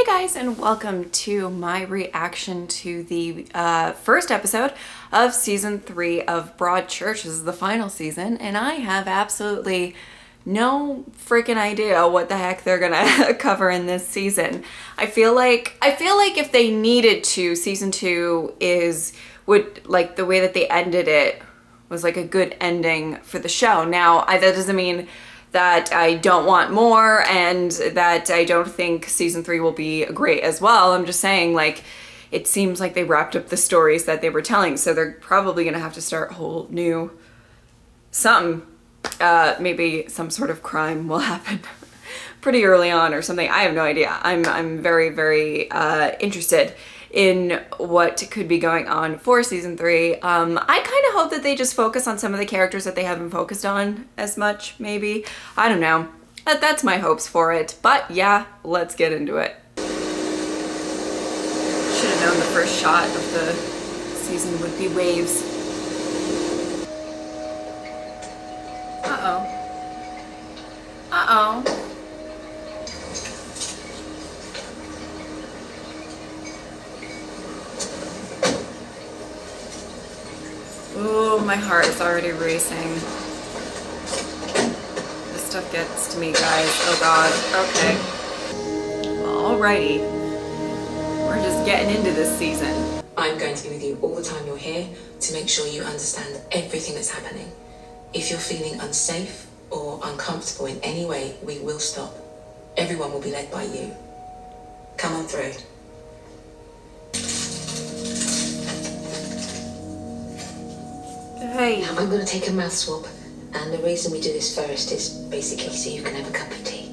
guys, and welcome to my reaction to the first episode of season 3 of Broadchurch. This is the final season, and I have absolutely no freaking idea what the heck they're gonna cover in this season. I feel like if they needed to, season 2 would like the way that they ended it was like a good ending for the show. Now, that doesn't mean that I don't want more and that I don't think season 3 will be great as well. I'm just saying, like, it seems like they wrapped up the stories that they were telling, so they're probably gonna have to start a whole new something. Maybe some sort of crime will happen pretty early on or something. I have no idea. I'm very, very interested in what could be going on for season 3. I kind of hope that they just focus on some of the characters that they haven't focused on as much, maybe. I don't know. That's my hopes for it. But yeah, let's get into it. Should have known the first shot of the season would be waves. Uh-oh. Uh-oh. Oh, my heart is already racing. This stuff gets to me, guys. Oh God. Okay. Well, alrighty. We're just getting into this season. I'm going to be with you all the time you're here to make sure you understand everything that's happening. If you're feeling unsafe or uncomfortable in any way, we will stop. Everyone will be led by you. Come on through. Hey. Now, I'm going to take a mouth swab, and the reason we do this first is basically so you can have a cup of tea.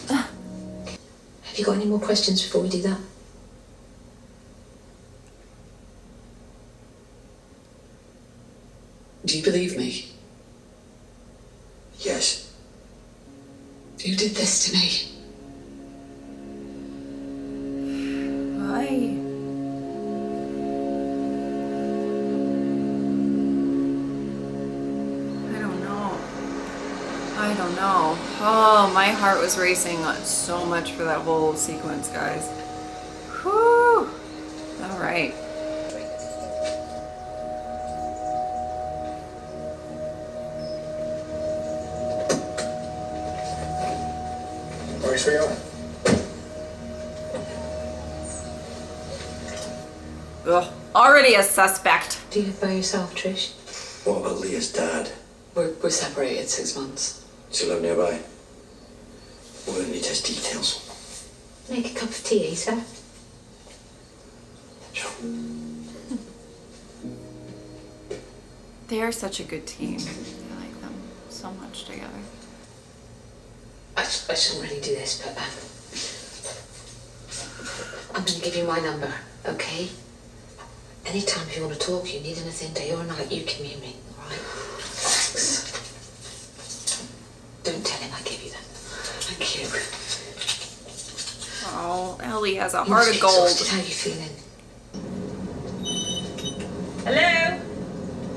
Have you got any more questions before we do that? Do you believe me? Yes. You did this to me. Why? I don't know. Oh, my heart was racing so much for that whole sequence, guys. Whew. All right. Where's we going? Ugh. Already a suspect. Do you live by yourself, Trish? What about Leah's dad? We're separated 6 months. Does he live nearby? We're going to need his details. Make a cup of tea, eh, sir? Sure. They are such a good team. I like them so much together. I shouldn't really do this, but I'm going to give you my number, okay? Anytime you want to talk, you need anything, day or night, you give me a ring, all right? Thanks. Don't tell him I gave you that. Thank you. Oh, Ellie has a You heart must of be gold. exhausted. How are you feeling? Hello?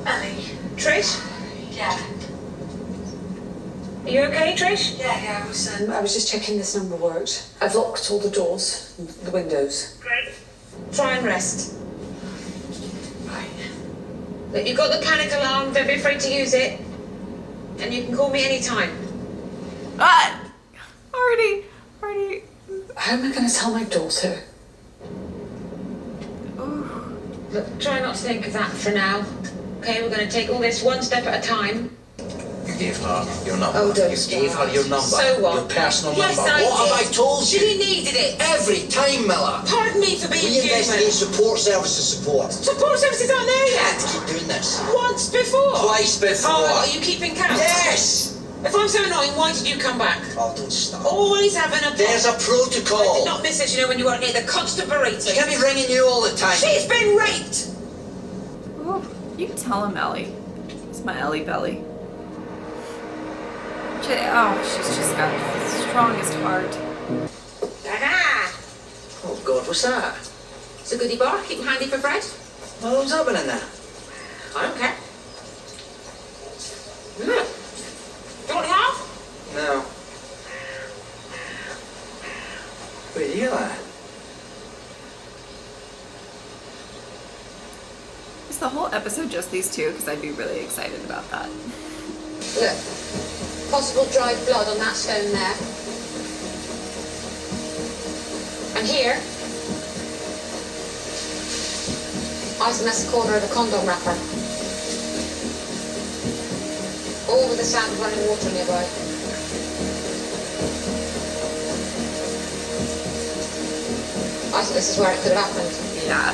Ellie? Trish? Yeah. Are you okay, Trish? Yeah, I was just checking this number worked. I've locked all the doors, the windows. Great. Try and rest. Right. Look, you've got the panic alarm, don't be afraid to use it. And you can call me anytime. Ah! Already. How am I going to tell my daughter? Ooh. Look, try not to think of that for now. Okay, we're going to take all this one step at a time. You gave her your number. Oh, don't You start. gave her your number. So what? Your personal Yes, number. I What did. have I told you? She needed it. Every time, Miller. Pardon me for being We investigate human. support services support. Support services aren't there You yet. keep doing this. Once before. Twice before. Oh, are you keeping count? Yes! If I'm so annoying, why did you come back? Oh, don't stop. Always having a There's a I protocol. did not miss it, you know, when you weren't here. The constant berating. She can't be ringing you all the time. She's been raped. Ooh. You can tell him, Ellie. It's my Ellie belly. She's just got the strongest heart. Aha! Oh, God, what's that? It's a goodie bar. Keep them handy for Fred. Well, what's happening there? I don't care. Do you want half? No. Wait, you hear that? Is the whole episode just these two? Because I'd be really excited about that. Look, possible dried blood on that stone there. And here, I think that's the corner of a condom wrapper. All with the sound of running water nearby. I think this is where it could have happened. Yeah.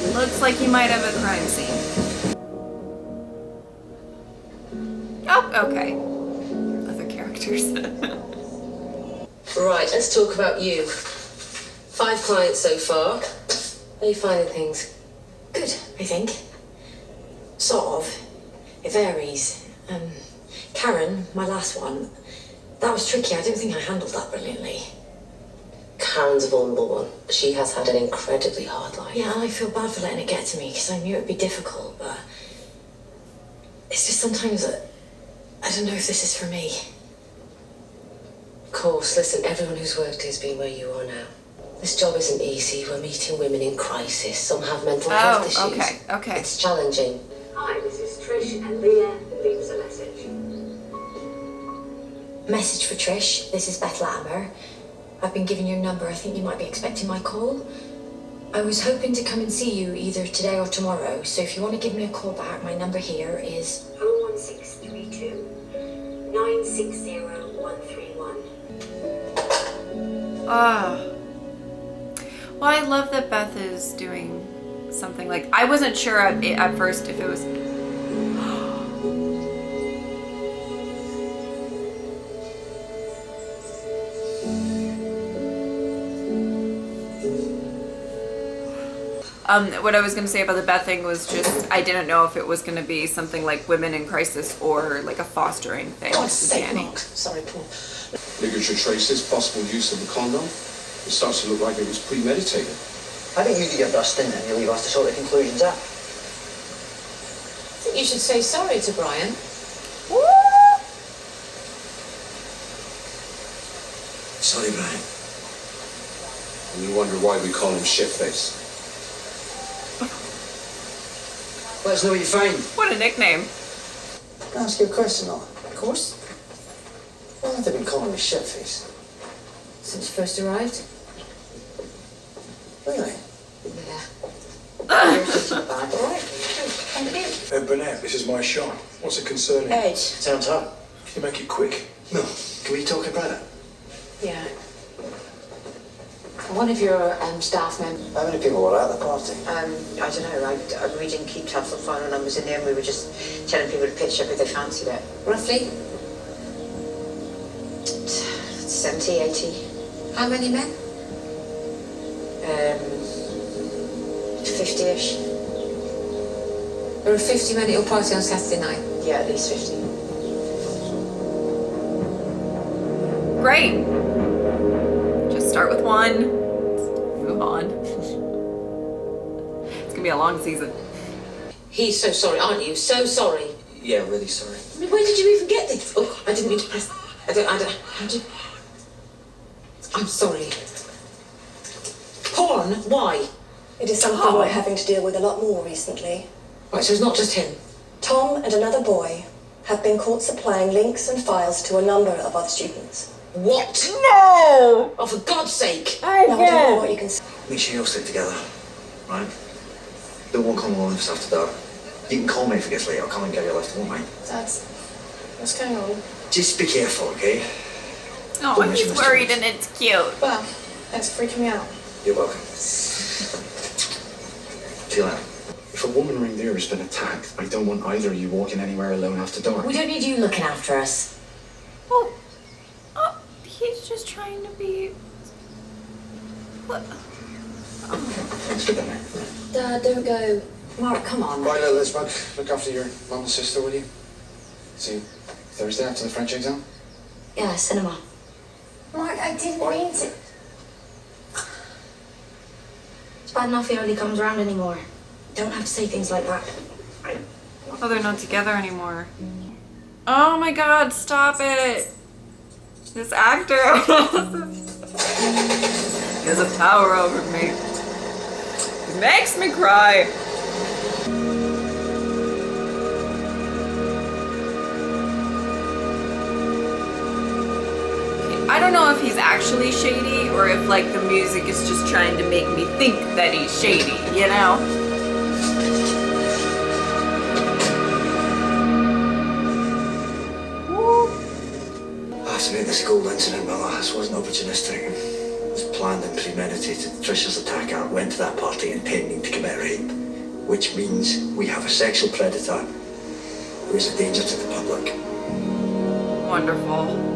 It looks like you might have a crime scene. Oh, okay. Other characters. Right, let's talk about you. 5 clients so far. How are you finding things? Good, I think. Sort of. It varies. Karen, my last one, that was tricky. I don't think I handled that brilliantly. Karen's a vulnerable one. She has had an incredibly hard life. Yeah, and I feel bad for letting it get to me because I knew it would be difficult, but it's just sometimes that I don't know if this is for me. Of course, listen, everyone who's worked has been where you are now. This job isn't easy. We're meeting women in crisis. Some have mental health issues. Okay. It's challenging. Hi, this is Trish, and Leah leaves a message. Message for Trish. This is Beth Latimer. I've been given your number. I think you might be expecting my call. I was hoping to come and see you either today or tomorrow, so if you want to give me a call back, my number here is 01632 960 131. Well, I love that Beth is doing something like... I wasn't sure at first if it was... What I was going to say about the Beth thing was just, I didn't know if it was going to be something like women in crisis or like a fostering thing. God's sake, Danny. Mark. Sorry, Paul. Ligature traces, possible use of the condom. It starts to look like it was premeditated. I think you do your best, didn't you? You leave us to sort the conclusions out. I think you should say sorry to Brian. Sorry, Brian. And you wonder why we call him shitface. Let us know what you find. What a nickname. Can I ask you a question, though? Of course. Why have they been calling me shitface? Since you first arrived. Really? Yeah. You're just in a bag, all right? Thank you. Burnett, this is my shot. What's it concerning? Ed. Sounds hot. Can you make it quick? No. Can we talk in private? Yeah. One of your staff members, How many people were at the party? I don't know, we didn't keep tabs on final numbers in there, and we were just telling people to pitch up if they fancied it. Roughly? 70, 80. How many men? 50-ish. There were 50 men at your party on Saturday night. Yeah, at least 50. Great. Just start with one. Move on. It's gonna be a long season. He's so sorry, aren't you? So sorry. Yeah, really sorry. I mean, where did you even get this? Oh, I didn't mean to press. I don't, how did... I'm sorry. Porn? Why? It is something we're having to deal with a lot more recently. Right, so it's not just him. Tom and another boy have been caught supplying links and files to a number of other students. What? No! Oh, for God's sake. Now, I don't know what you can say. Make sure you all stick together, right? Don't walk on alone just after dark. You can call me if it gets late. I'll come and get you left, won't I? Dad, what's going on? Just be careful, okay? Oh, Don't miss he's your worried messages. and it's cute. Well, thanks for freaking me out. You're welcome. See you later. If a woman around there has been attacked, I don't want either of you walking anywhere alone after dark. We don't need you looking after us. Oh, he's just trying to be... What? Thanks for dinner. Dad, don't go. Mark, come on. Right, little Lisbeth, look after your mum and sister, will you? See you Thursday after the French exam? Yeah, cinema. Mark, I didn't mean to. It's bad enough he hardly comes around anymore. Don't have to say things like that. Oh, they're not together anymore. Oh my god, stop it! This actor. He has a power over me. It makes me cry. I don't know if he's actually shady or if like the music is just trying to make me think that he's shady, you know? That's about the school incident, Miller. This wasn't opportunistic. It was planned and premeditated. Trisha's attacker went to that party intending to commit rape, which means we have a sexual predator who is a danger to the public. Wonderful.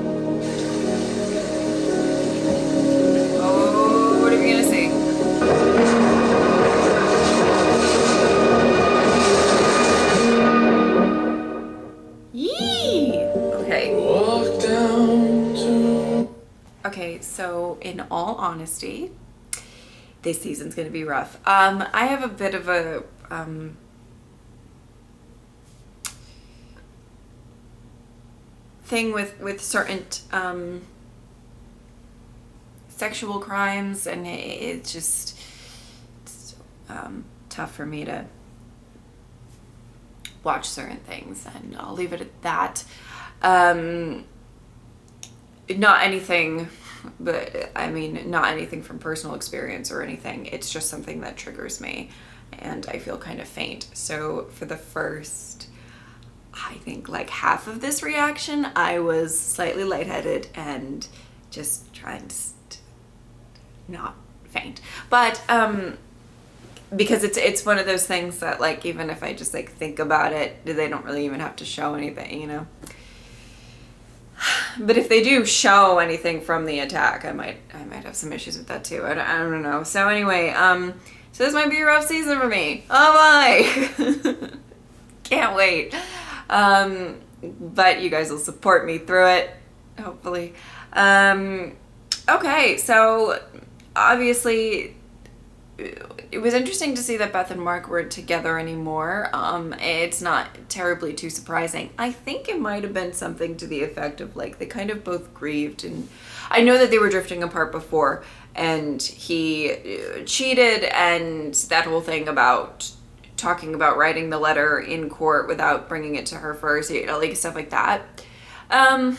Oh, what are we gonna see? Yee! Okay. Walk down to... Okay, so in all honesty, this season's gonna be rough. I have a bit of a thing with certain sexual crimes, and it's just tough for me to watch certain things, and I'll leave it at that. Not anything, but I mean, not anything from personal experience or anything. It's just something that triggers me, and I feel kind of faint. So for the first, I think like half of this reaction, I was slightly lightheaded and just trying to not faint. But because it's one of those things that like even if I just like think about it, they don't really even have to show anything, you know. But if they do show anything from the attack, I might have some issues with that too. I don't know. So anyway, so this might be a rough season for me. Oh my! Can't wait. But you guys will support me through it, hopefully. Okay, so obviously it was interesting to see that Beth and Mark weren't together anymore. It's not terribly too surprising. I think it might have been something to the effect of like they kind of both grieved, and I know that they were drifting apart before, and he cheated, and that whole thing about talking about writing the letter in court without bringing it to her first, you know, like stuff like that. But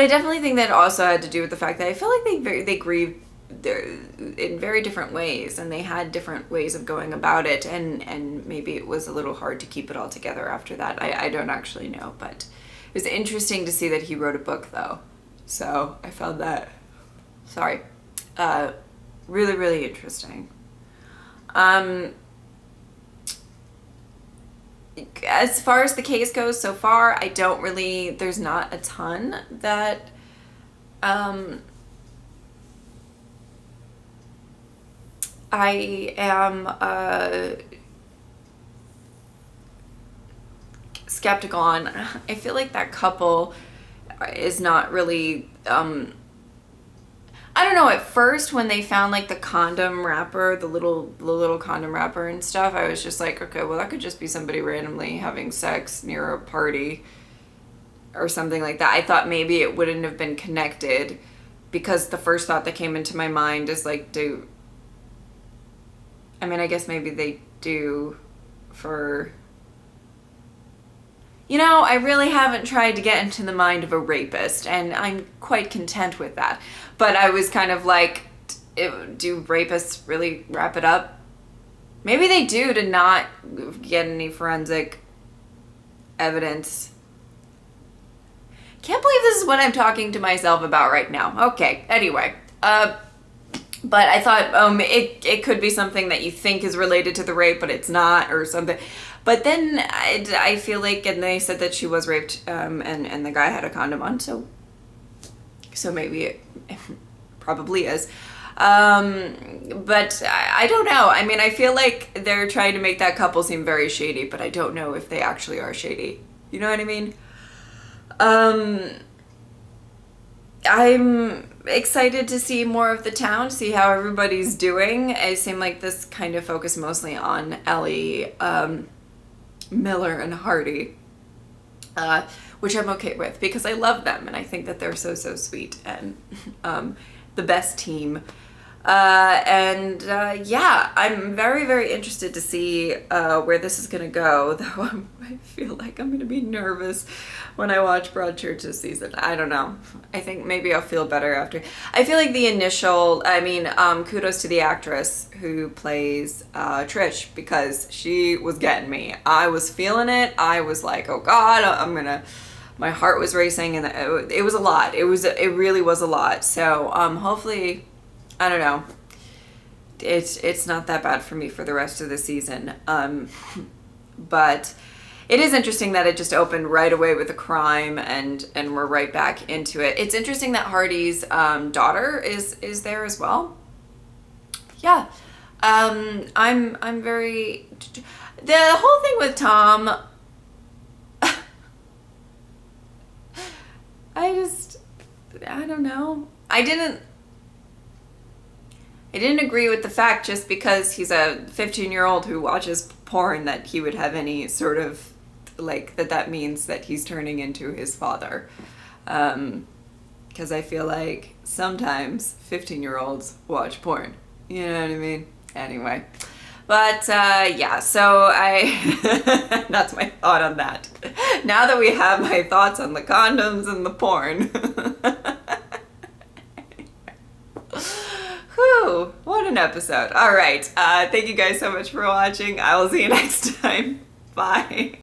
I definitely think that also had to do with the fact that I feel like they grieved in very different ways, and they had different ways of going about it, and maybe it was a little hard to keep it all together after that. I don't actually know, but it was interesting to see that he wrote a book though, so I found that really, really interesting. As far as the case goes so far, there's not a ton that I am skeptical on. I feel like that couple is not really I don't know, at first when they found like the condom wrapper, the little condom wrapper and stuff, I was just like, okay, well that could just be somebody randomly having sex near a party or something like that. I thought maybe it wouldn't have been connected, because the first thought that came into my mind is like, I guess maybe they do for, you know, I really haven't tried to get into the mind of a rapist, and I'm quite content with that. But I was kind of like, do rapists really wrap it up? Maybe they do to not get any forensic evidence. Can't believe this is what I'm talking to myself about right now. Okay, anyway. But I thought it could be something that you think is related to the rape, but it's not, or something. But then I feel like, and they said that she was raped, and the guy had a condom on, so maybe it probably is. But I don't know. I mean, I feel like they're trying to make that couple seem very shady, but I don't know if they actually are shady. You know what I mean? I'm excited to see more of the town, see how everybody's doing. It seemed like this kind of focused mostly on Ellie, Miller, and Hardy, which I'm okay with because I love them and I think that they're so sweet, and the best team. Yeah, I'm very, very interested to see where this is going to go, though I feel like I'm going to be nervous when I watch Broadchurch this season. I don't know. I think maybe I'll feel better after. I feel like the initial, kudos to the actress who plays Trish, because she was getting me. I was feeling it. I was like, oh God, my heart was racing, and it was a lot. It really was a lot. So hopefully, I don't know, it's not that bad for me for the rest of the season. But it is interesting that it just opened right away with a crime, and we're right back into it. It's interesting that Hardy's daughter is there as well. Yeah. I'm very, the whole thing with Tom, I don't know. I didn't agree with the fact just because he's a 15-year-old who watches porn that he would have any sort of, like, that means that he's turning into his father. Because I feel like sometimes 15-year-olds watch porn. You know what I mean? Anyway. But, yeah, so that's my thought on that. Now that we have my thoughts on the condoms and the porn. Whew, what an episode. All right. Thank you guys so much for watching. I will see you next time. Bye.